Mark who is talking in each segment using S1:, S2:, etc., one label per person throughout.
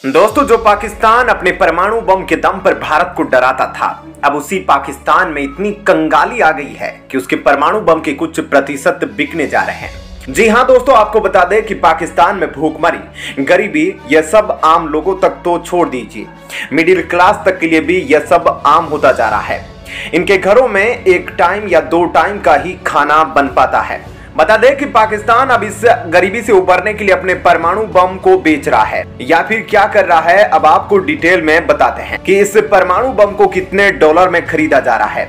S1: दोस्तों, जो पाकिस्तान अपने परमाणु बम के दम पर भारत को डराता था, अब उसी पाकिस्तान में इतनी कंगाली आ गई है कि उसके परमाणु बम के कुछ प्रतिशत बिकने जा रहे हैं। जी हां दोस्तों, आपको बता दें कि पाकिस्तान में भूखमरी, गरीबी, यह सब आम लोगों तक तो छोड़ दीजिए, मिडिल क्लास तक के लिए भी यह सब आम होता जा रहा है। इनके घरों में एक टाइम या 2 टाइम का ही खाना बन पाता है। बता दें कि पाकिस्तान अब इस गरीबी से उबरने के लिए अपने परमाणु बम को बेच रहा है या फिर क्या कर रहा है, अब आपको डिटेल में बताते हैं कि इस परमाणु बम को कितने डॉलर में खरीदा जा रहा है,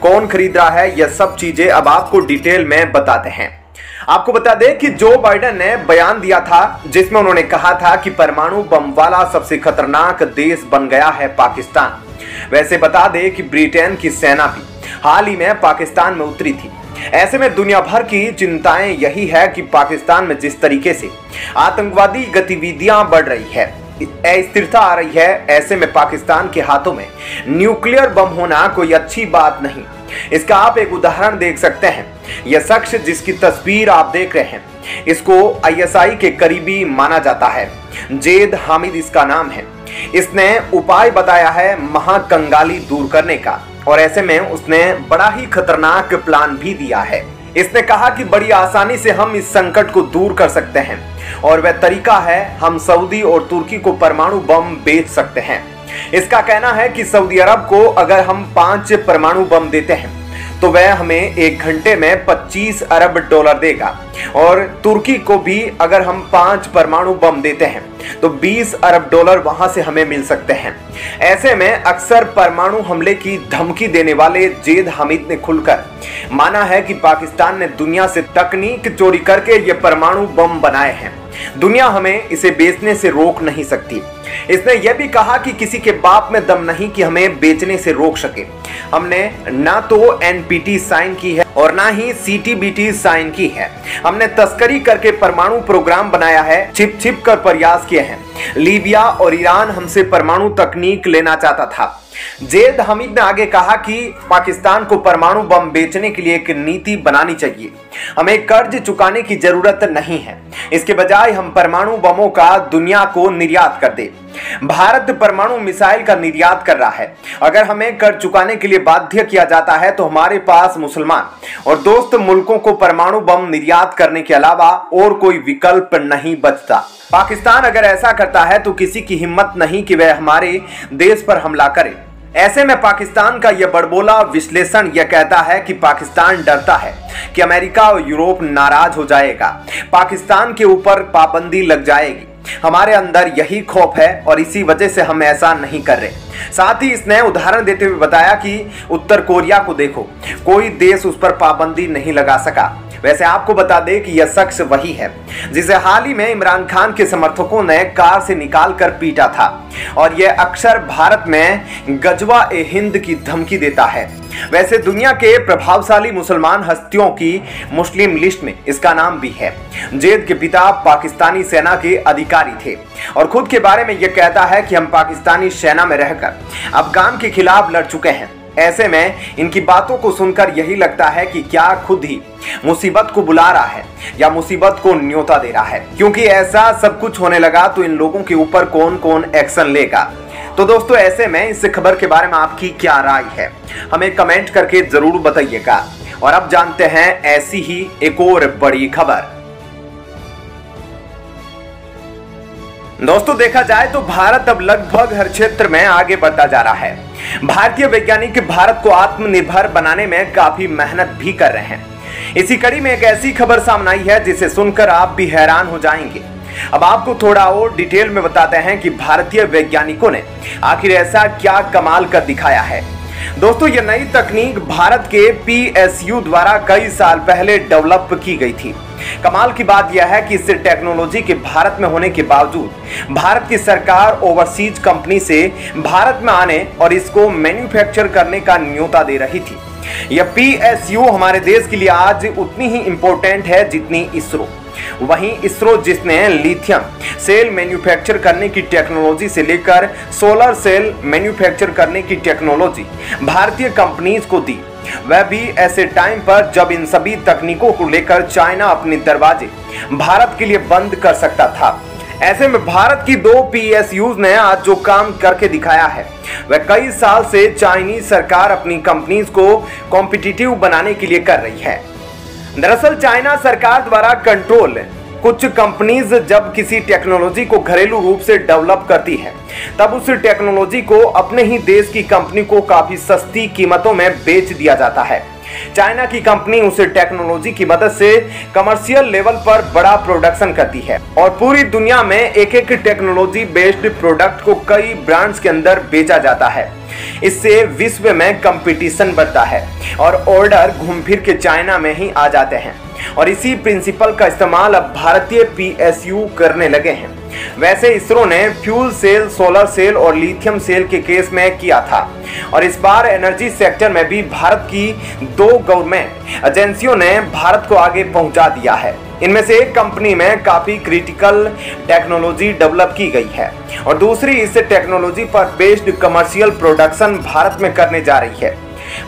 S1: कौन खरीद रहा है, यह सब चीजें अब आपको डिटेल में बताते हैं। आपको बता दें कि जो बाइडेन ने बयान दिया था जिसमें उन्होंने कहा था कि परमाणु बम वाला सबसे खतरनाक देश बन गया है पाकिस्तान। वैसे बता दें कि ब्रिटेन की सेना भी हाल ही में पाकिस्तान में उतरी थी। ऐसे में दुनिया भर की चिंताएं यही है कि पाकिस्तान में जिस तरीके से आतंकवादी गतिविधियां बढ़ रही है, अस्थिरता आ रही है, ऐसे में पाकिस्तान के हाथों में न्यूक्लियर बम होना कोई अच्छी बात नहीं। इसका आप एक उदाहरण देख सकते हैं। यह शख्स जिसकी तस्वीर आप देख रहे हैं, इसको आईएसआई के करीबी माना जाता है। जेद हामिद इसका नाम है। इसने उपाय बताया है महाकंगाली दूर करने का, और ऐसे में उसने बड़ा ही खतरनाक प्लान भी दिया है। इसने कहा कि बड़ी आसानी से हम इस संकट को दूर कर सकते हैं, और वह तरीका है हम सऊदी और तुर्की को परमाणु बम बेच सकते हैं। इसका कहना है कि सऊदी अरब को अगर हम 5 परमाणु बम देते हैं तो वह हमें 1 घंटे में 25 अरब डॉलर देगा, और तुर्की को भी अगर हम 5 परमाणु बम देते हैं तो 20 अरब डॉलर वहां से हमें मिल सकते हैं। ऐसे में अक्सर परमाणु हमले की धमकी देने वाले जेद हामिद ने खुलकर माना है कि पाकिस्तान ने दुनिया से तकनीक चोरी करके ये परमाणु बम बनाए हैं, दुनिया हमें इसे बेचने से रोक नहीं सकती। इसने यह भी कहा कि किसी के बाप में दम नहीं कि हमें बेचने से रोक सके। हमने ना तो एनपीटी साइन की है और ना ही सीटीबीटी साइन की है। हमने तस्करी करके परमाणु प्रोग्राम बनाया है, छिप छिप कर प्रयास किए हैं। लीबिया और ईरान हमसे परमाणु तकनीक लेना चाहता था। जेद हामिद ने आगे कहा कि पाकिस्तान को परमाणु बम बेचने के लिए एक नीति बनानी चाहिए। हमें कर्ज चुकाने की जरूरत नहीं है, इसके बजाय हम परमाणु बमों का दुनिया को निर्यात कर दे। भारत परमाणु मिसाइल का निर्यात कर रहा है। अगर हमें कर्ज चुकाने के लिए बाध्य किया जाता है तो हमारे पास मुसलमान और दोस्त मुल्कों को परमाणु बम निर्यात करने के अलावा और कोई विकल्प नहीं बचता। पाकिस्तान अगर ऐसा करता है तो किसी की हिम्मत नहीं कि वह हमारे देश पर हमला करे। ऐसे में पाकिस्तान का यह बड़बोला विश्लेषण यह कहता है कि पाकिस्तान डरता है कि अमेरिका और यूरोप नाराज हो जाएगा, पाकिस्तान के ऊपर पाबंदी लग जाएगी। हमारे अंदर यही खौफ है और इसी वजह से हम ऐसा नहीं कर रहे। साथ ही इसने उदाहरण देते हुए बताया कि उत्तर कोरिया को देखो, कोई देश उस पर पाबंदी नहीं लगा सका। वैसे आपको बता दें कि यह शख्स वही है जिसे हाल ही में इमरान खान के समर्थकों ने कार से निकाल कर पीटा था, और यह अक्सर भारत में गजवा ए हिंद की धमकी देता है। वैसे दुनिया के प्रभावशाली मुसलमान हस्तियों की मुस्लिम लिस्ट में इसका नाम भी है। जेद के पिता पाकिस्तानी सेना के अधिकारी थे और खुद के बारे में यह कहता है कि हम पाकिस्तानी सेना में रहकर अफगान के खिलाफ लड़ चुके हैं। ऐसे में इनकी बातों को सुनकर यही लगता है कि क्या खुद ही मुसीबत को बुला रहा है या मुसीबत को न्योता दे रहा है, क्योंकि ऐसा सब कुछ होने लगा तो इन लोगों के ऊपर कौन कौन एक्शन लेगा। तो दोस्तों, ऐसे में इस खबर के बारे में आपकी क्या राय है, हमें कमेंट करके जरूर बताइएगा। और अब जानते हैं ऐसी ही एक और बड़ी खबर। दोस्तों, देखा जाए तो भारत अब लगभग हर क्षेत्र में आगे बढ़ता जा रहा है। भारतीय वैज्ञानिक भारत को आत्मनिर्भर बनाने में काफी मेहनत भी कर रहे हैं। इसी कड़ी में एक ऐसी खबर सामने आई है जिसे सुनकर आप भी हैरान हो जाएंगे। अब आपको थोड़ा और डिटेल में बताते हैं कि भारतीय वैज्ञानिकों ने आखिर ऐसा क्या कमाल कर दिखाया है। दोस्तों, यह नई तकनीक भारत के पीएसयू द्वारा कई साल पहले डेवलप की गई थी। कमाल की बात यह है कि इस टेक्नोलॉजी के भारत में होने के बावजूद भारत की सरकार ओवरसीज कंपनी से भारत में आने और इसको मैन्युफैक्चर करने का न्योता दे रही थी। यह पीएसयू हमारे देश के लिए आज उतनी ही इंपॉर्टेंट है जितनी इसरो। वहीं इसरो जिसने लिथियम सेल मैन्युफैक्चर करने की टेक्नोलॉजी से लेकर सोलर सेल मैन्युफैक्चर करने की टेक्नोलॉजी भारतीय कंपनीज को दी, वह भी ऐसे टाइम पर जब इन सभी तकनीकों को लेकर चाइना अपने दरवाजे भारत के लिए बंद कर सकता था। ऐसे में भारत की 2 PSUs ने आज जो काम करके दिखाया है वह कई साल से चाइनीज सरकार अपनी कंपनीज को कॉम्पिटिटिव बनाने के लिए कर रही है। दरअसल चाइना सरकार द्वारा कंट्रोल कुछ कंपनीज जब किसी टेक्नोलॉजी को घरेलू रूप से डेवलप करती है तब उस टेक्नोलॉजी को अपने ही देश की कंपनी को काफी सस्ती कीमतों में बेच दिया जाता है। चाइना की कंपनी उस टेक्नोलॉजी की मदद से कमर्शियल लेवल पर बड़ा प्रोडक्शन करती है और पूरी दुनिया में एक एक टेक्नोलॉजी बेस्ड प्रोडक्ट को कई ब्रांड्स के अंदर बेचा जाता है। इससे विश्व में कंपटीशन बढ़ता है और ऑर्डर घूम फिर के चाइना में ही आ जाते हैं और इसी प्रिंसिपल का इस्तेमाल अब भारतीय PSU करने लगे हैं। वैसे इसरो ने फ्यूल सेल, सोलर सेल और लिथियम सेल के केस में किया था और इस बार एनर्जी सेक्टर में भी भारत की 2 गवर्नमेंट एजेंसियों ने भारत को आगे पहुंचा दिया है। इनमें से एक कंपनी में काफी क्रिटिकल टेक्नोलॉजी डेवलप की गई है और दूसरी इस टेक्नोलॉजी पर बेस्ड कमर्शियल प्रोडक्शन भारत में करने जा रही है।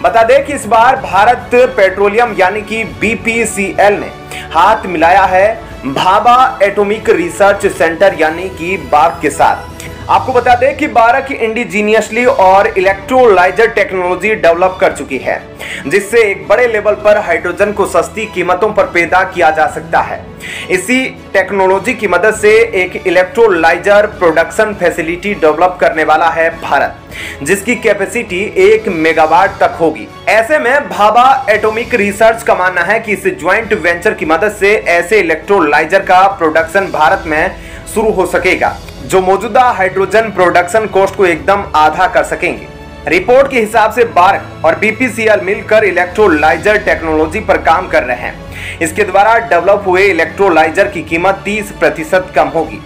S1: बता दें कि इस बार भारत पेट्रोलियम यानी कि BPCL ने हाथ मिलाया है भाभा एटॉमिक रिसर्च सेंटर यानी कि बार्क के साथ। आपको बता दें कि बार्क इंडिजीनियसली और इलेक्ट्रोलाइजर टेक्नोलॉजी डेवलप कर चुकी है जिससे एक बड़े लेवल पर हाइड्रोजन को सस्ती कीमतों पर पैदा किया जा सकता है। इसी टेक्नोलॉजी की मदद से एक इलेक्ट्रोलाइजर प्रोडक्शन फैसिलिटी डेवलप करने वाला है भारत जिसकी कैपेसिटी 1 मेगावाट तक होगी। ऐसे में भाभा एटॉमिक रिसर्च का मानना है कि इस ज्वाइंट वेंचर की मदद से ऐसे इलेक्ट्रोलाइजर का प्रोडक्शन भारत में शुरू हो सकेगा जो मौजूदा हाइड्रोजन प्रोडक्शन कॉस्ट को एकदम आधा कर सकेंगे। रिपोर्ट के हिसाब से बार्क और BPCL मिलकर इलेक्ट्रोलाइजर टेक्नोलॉजी पर काम कर रहे हैं। इसके द्वारा डेवलप हुए इलेक्ट्रोलाइजर की कीमत 30% कम होगी।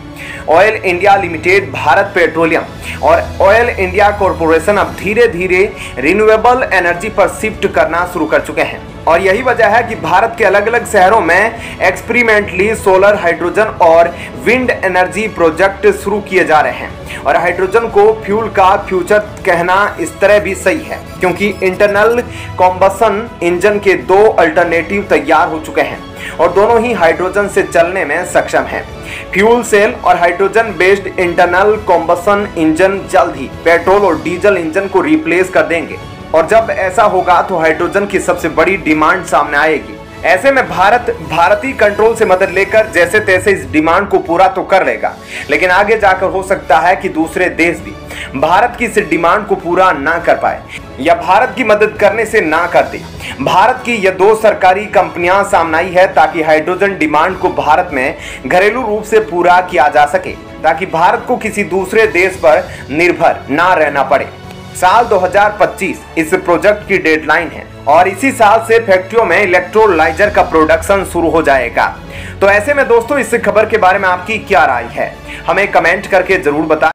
S1: Oil India limited, Bharat petroleum और ऑयल इंडिया कॉरपोरेशन अब धीरे धीरे रिन्यूएबल एनर्जी पर शिफ्ट करना शुरू कर चुके हैं और यही वजह है कि भारत के अलग अलग शहरों में एक्सपेरिमेंटली सोलर, हाइड्रोजन और विंड एनर्जी प्रोजेक्ट शुरू किए जा रहे हैं। और हाइड्रोजन को फ्यूल का फ्यूचर कहना इस तरह भी सही है क्योंकि इंटरनल कॉम्बसन इंजन के 2 अल्टरनेटिव तैयार हो चुके हैं और दोनों ही हाइड्रोजन से चलने में सक्षम हैं। फ्यूल सेल और hydrogen based internal combustion engine जल्द ही पेट्रोल और डीजल इंजन को रिप्लेस कर देंगे और जब ऐसा होगा तो हाइड्रोजन की सबसे बड़ी डिमांड सामने आएगी। ऐसे में भारतीय कंट्रोल से मदद लेकर जैसे तैसे इस डिमांड को पूरा तो कर लेगा लेकिन आगे जाकर हो सकता है कि दूसरे देश भी भारत की इस डिमांड को पूरा ना कर पाए या भारत की मदद करने से ना कर दे। भारत की ये 2 सरकारी कंपनियां सामने आई है ताकि हाइड्रोजन डिमांड को भारत में घरेलू रूप से पूरा किया जा सके ताकि भारत को किसी दूसरे देश पर निर्भर ना रहना पड़े। साल 2025 इस प्रोजेक्ट की डेडलाइन है और इसी साल से फैक्ट्रियों में इलेक्ट्रोलाइजर का प्रोडक्शन शुरू हो जाएगा। तो ऐसे में दोस्तों इस खबर के बारे में आपकी क्या राय है हमें कमेंट करके जरूर बताएं।